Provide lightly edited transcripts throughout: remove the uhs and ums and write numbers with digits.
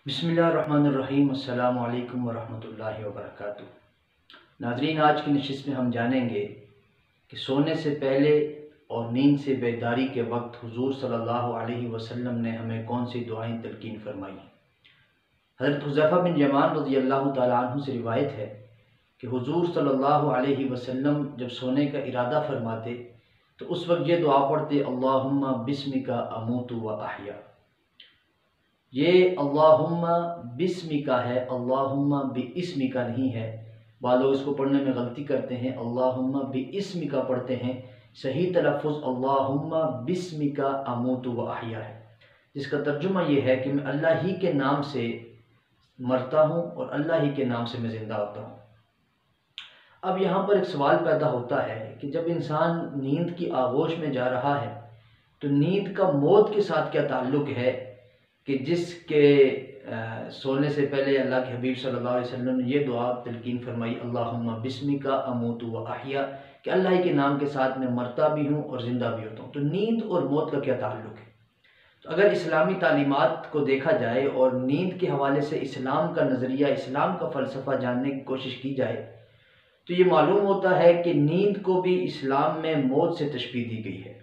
بسم اللہ الرحمن الرحیم۔ السلام علیکم ورحمۃ اللہ وبرکاتہ۔ ناظرین، آج کی نشست میں ہم جانیں گے کہ سونے سے پہلے اور نیند سے بیداری کے وقت حضور صلی اللہ علیہ وسلم نے ہمیں کون سی دعائیں تلقین فرمائی ہیں۔ حضرت حذیفہ بن یمان رضی اللہ تعالیٰ عنہ سے روایت ہے کہ حضور صلی اللہ علیہ وسلم جب سونے کا ارادہ فرماتے تو اس وقت یہ دعا پڑھتے، اللہم بسمک اموت و احیا۔ یہ اللہم بسمکا ہے، اللہم باسمکا نہیں ہے۔ بعض لوگ اس کو پڑھنے میں غلطی کرتے ہیں، اللہم باسمکا پڑھتے ہیں۔ صحیح تلفظ اللہم بسمکا اموت و احیا ہے، جس کا ترجمہ یہ ہے کہ میں اللہ ہی کے نام سے مرتا ہوں اور اللہ ہی کے نام سے میں زندہ ہوتا ہوں۔ اب یہاں پر ایک سوال پیدا ہوتا ہے کہ جب انسان نیند کی آغوش میں جا رہا ہے تو نیند کا موت کے ساتھ کیا تعلق ہے کہ جس کے سونے سے پہلے اللہ کے حبیب صلی اللہ علیہ وسلم نے یہ دعا تلقین فرمائی، اللہم بسمکا اموت و احیا، کہ اللہ کے نام کے ساتھ میں مرتا بھی ہوں اور زندہ بھی ہوتا ہوں۔ تو نیند اور موت کا کیا تعلق ہے؟ تو اگر اسلامی تعلیمات کو دیکھا جائے اور نیند کے حوالے سے اسلام کا نظریہ، اسلام کا فلسفہ جاننے کی کوشش کی جائے تو یہ معلوم ہوتا ہے کہ نیند کو بھی اسلام میں موت سے تشبیہ دی گئی ہے،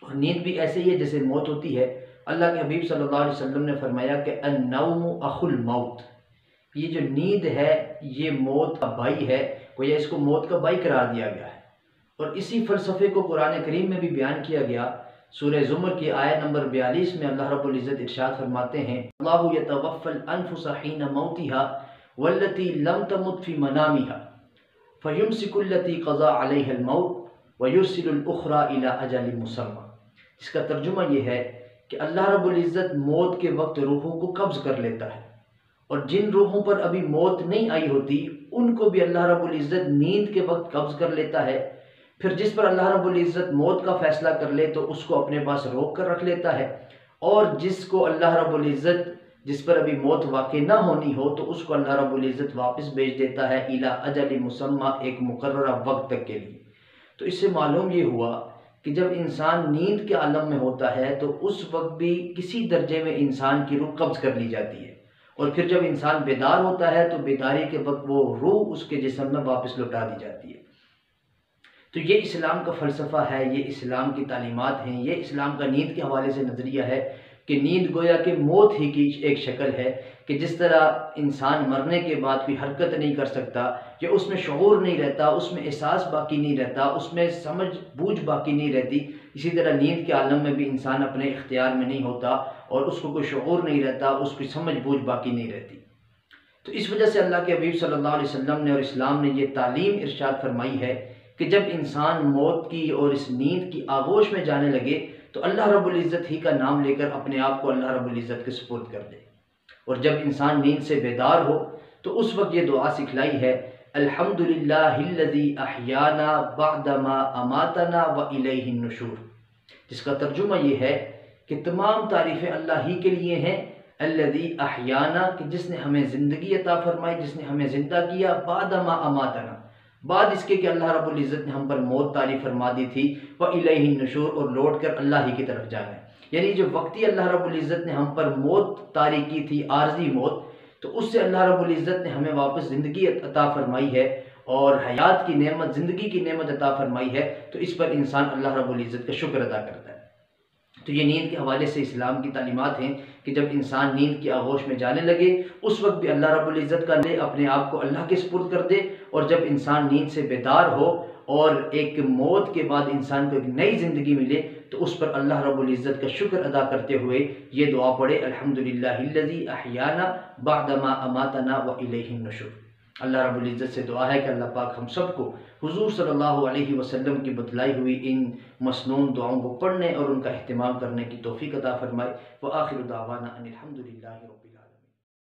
اور نیند بھی ایسے ہی ہے جیسے موت ہوتی ہے۔ اللہ کے حبیب صلی اللہ علیہ وسلم نے فرمایا کہ النوم اخو الموت، یہ جو نیند ہے یہ موت کا بھائی ہے، گویا اس کو موت کا بھائی قرار دیا گیا ہے۔ اور اسی فلسفے کو قرآن کریم میں بھی بیان کیا گیا۔ سورہ زمر کی آیت نمبر 42 میں اللہ رب العزت ارشاد فرماتے ہیں، اللہ یتوفی الانفس حین موتها والتی لم تمت فی منامها فیمسک التی قضى علیہ الموت ویرسل الاخری الی اجل مسمى، جس کا ترجمہ یہ ہے کہ اللہ رب العزت موت کے وقت روحوں کو قبض کر لیتا ہے، اور جن روحوں پر ابھی موت نہیں آئی ہوتی ان کو بھی اللہ رب العزت نیند کے وقت قبض کر لیتا ہے۔ پھر جس پر اللہ رب العزت موت کا فیصلہ کر لے تو اس کو اپنے پاس روک کر رکھ لیتا ہے، اور جس کو اللہ رب العزت جس پر ابھی موت واقع نہ ہونی ہو تو اس کو اللہ رب العزت واپس بھیج دیتا ہے الی اجل مسمى، ایک مقررہ وقت تک کے لیے۔ تو اس سے معلوم یہ ہوا کہ جب انسان نیند کے عالم میں ہوتا ہے تو اس وقت بھی کسی درجے میں انسان کی روح قبض کر لی جاتی ہے، اور پھر جب انسان بیدار ہوتا ہے تو بیداری کے وقت وہ روح اس کے جسم میں واپس لوٹا دی جاتی ہے۔ تو یہ اسلام کا فلسفہ ہے، یہ اسلام کی تعلیمات ہیں، یہ اسلام کا نیند کے حوالے سے نظریہ ہے کہ نیند گویا کہ موت ہی کی ایک شکل ہے، کہ جس طرح انسان مرنے کے بعد کوئی حرکت نہیں کر سکتا، یا اس میں شعور نہیں رہتا، اس میں احساس باقی نہیں رہتا، اس میں سمجھ بوجھ باقی نہیں رہتی، اسی طرح نیند کے عالم میں بھی انسان اپنے اختیار میں نہیں ہوتا اور اس کو کوئی شعور نہیں رہتا، اس کی سمجھ بوجھ باقی نہیں رہتی۔ تو اس وجہ سے اللہ کے حبیب صلی اللہ علیہ وسلم نے اور اسلام نے یہ تعلیم ارشاد فرمائی ہے کہ جب انسان موت کی اور اس نیند کی آغوش میں جانے لگے تو اللہ رب العزت ہی کا نام لے کر اپنے آپ کو اللہ رب العزت کے سپرد کر دے، اور جب انسان نیند سے بیدار ہو تو اس وقت یہ دعا سکھلائی ہے، الحمدللہ الذی احیانا بعدما اماتنا والیہ النشور، جس کا ترجمہ یہ ہے کہ تمام تعریفیں اللہ ہی کے لیے ہیں، الذی احیانا، کہ جس نے ہمیں زندگی عطا فرمائی، جس نے ہمیں زندہ کیا، بعدما اماتنا، بعد اس کے کہ اللہ رب العزت نے ہم پر موت طاری فرما دی تھی، وَإِلَيْهِ النُّشُورُ، اور لوٹ کر اللہ ہی کی طرف جانا ہے۔ یعنی جو وقتی اللہ رب العزت نے ہم پر موت طاری کی تھی، عارضی موت، تو اس سے اللہ رب العزت نے ہمیں واپس زندگی عطا فرمائی ہے، اور حیات کی نعمت، زندگی کی نعمت عطا فرمائی ہے، تو اس پر انسان اللہ رب العزت کا شکر ادا کرتا ہے۔ تو یہ نیند کے حوالے سے اسلام کی تعلیمات ہیں کہ جب انسان نیند کی آغوش میں جانے لگے اس وقت بھی اللہ رب العزت کا لے اپنے آپ کو اللہ کے سپرد کر دے، اور جب انسان نیند سے بیدار ہو اور ایک موت کے بعد انسان کو ایک نئی زندگی ملے تو اس پر اللہ رب العزت کا شکر ادا کرتے ہوئے یہ دعا پڑھے، الحمدللہ الذی احیانا بعدما اماتنا والیہ النشور۔ اللہ رب العزت سے دعا ہے کہ اللہ پاک ہم سب کو حضور صلی اللہ علیہ وسلم کی بتلائی ہوئی ان مسنون دعاؤں کو پڑھنے اور ان کا اہتمام کرنے کی توفیق عطا فرمائے۔ وآخر دعوانا ان الحمدللہ رب